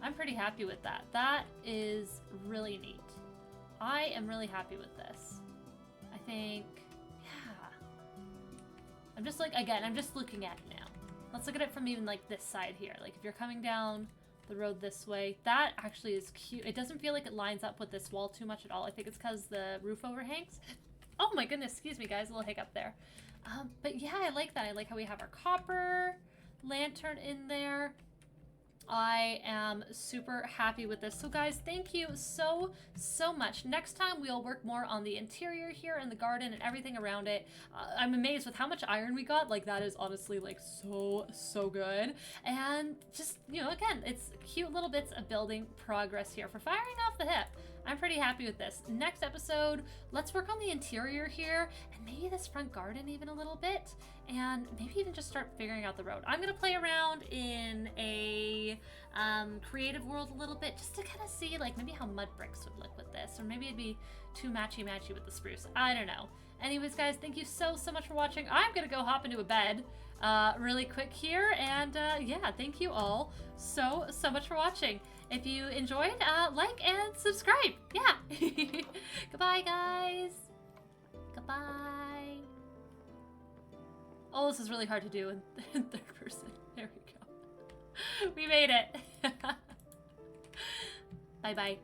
I'm pretty happy with that. That is really neat. I am really happy with this. I think, yeah. I'm just like, again, I'm just looking at it now. Let's look at it from even like this side here. Like if you're coming down the road this way, that actually is cute. It doesn't feel like it lines up with this wall too much at all. I think it's because the roof overhangs. Oh my goodness, excuse me guys, a little hiccup there. But yeah, I like that. I like how we have our copper lantern in there. I am super happy with this. So guys, thank you so much. Next time we'll work more on the interior here and the garden and everything around it. I'm amazed with how much iron we got. Like that is honestly like so good. And just, you know, again, it's cute little bits of building progress here for firing off the hip. I'm pretty happy with this. Next episode, let's work on the interior here and maybe this front garden even a little bit, and maybe even just start figuring out the road. I'm gonna play around in a creative world a little bit just to kind of see like maybe how mud bricks would look with this, or maybe it'd be too matchy with the spruce. I don't know. Anyways, guys, thank you so much for watching. I'm gonna go hop into a bed really quick here, and yeah, thank you all so much for watching. If you enjoyed, like and subscribe. Yeah. Goodbye, guys. Goodbye. Oh, this is really hard to do in third person. There we go. We made it. Bye-bye.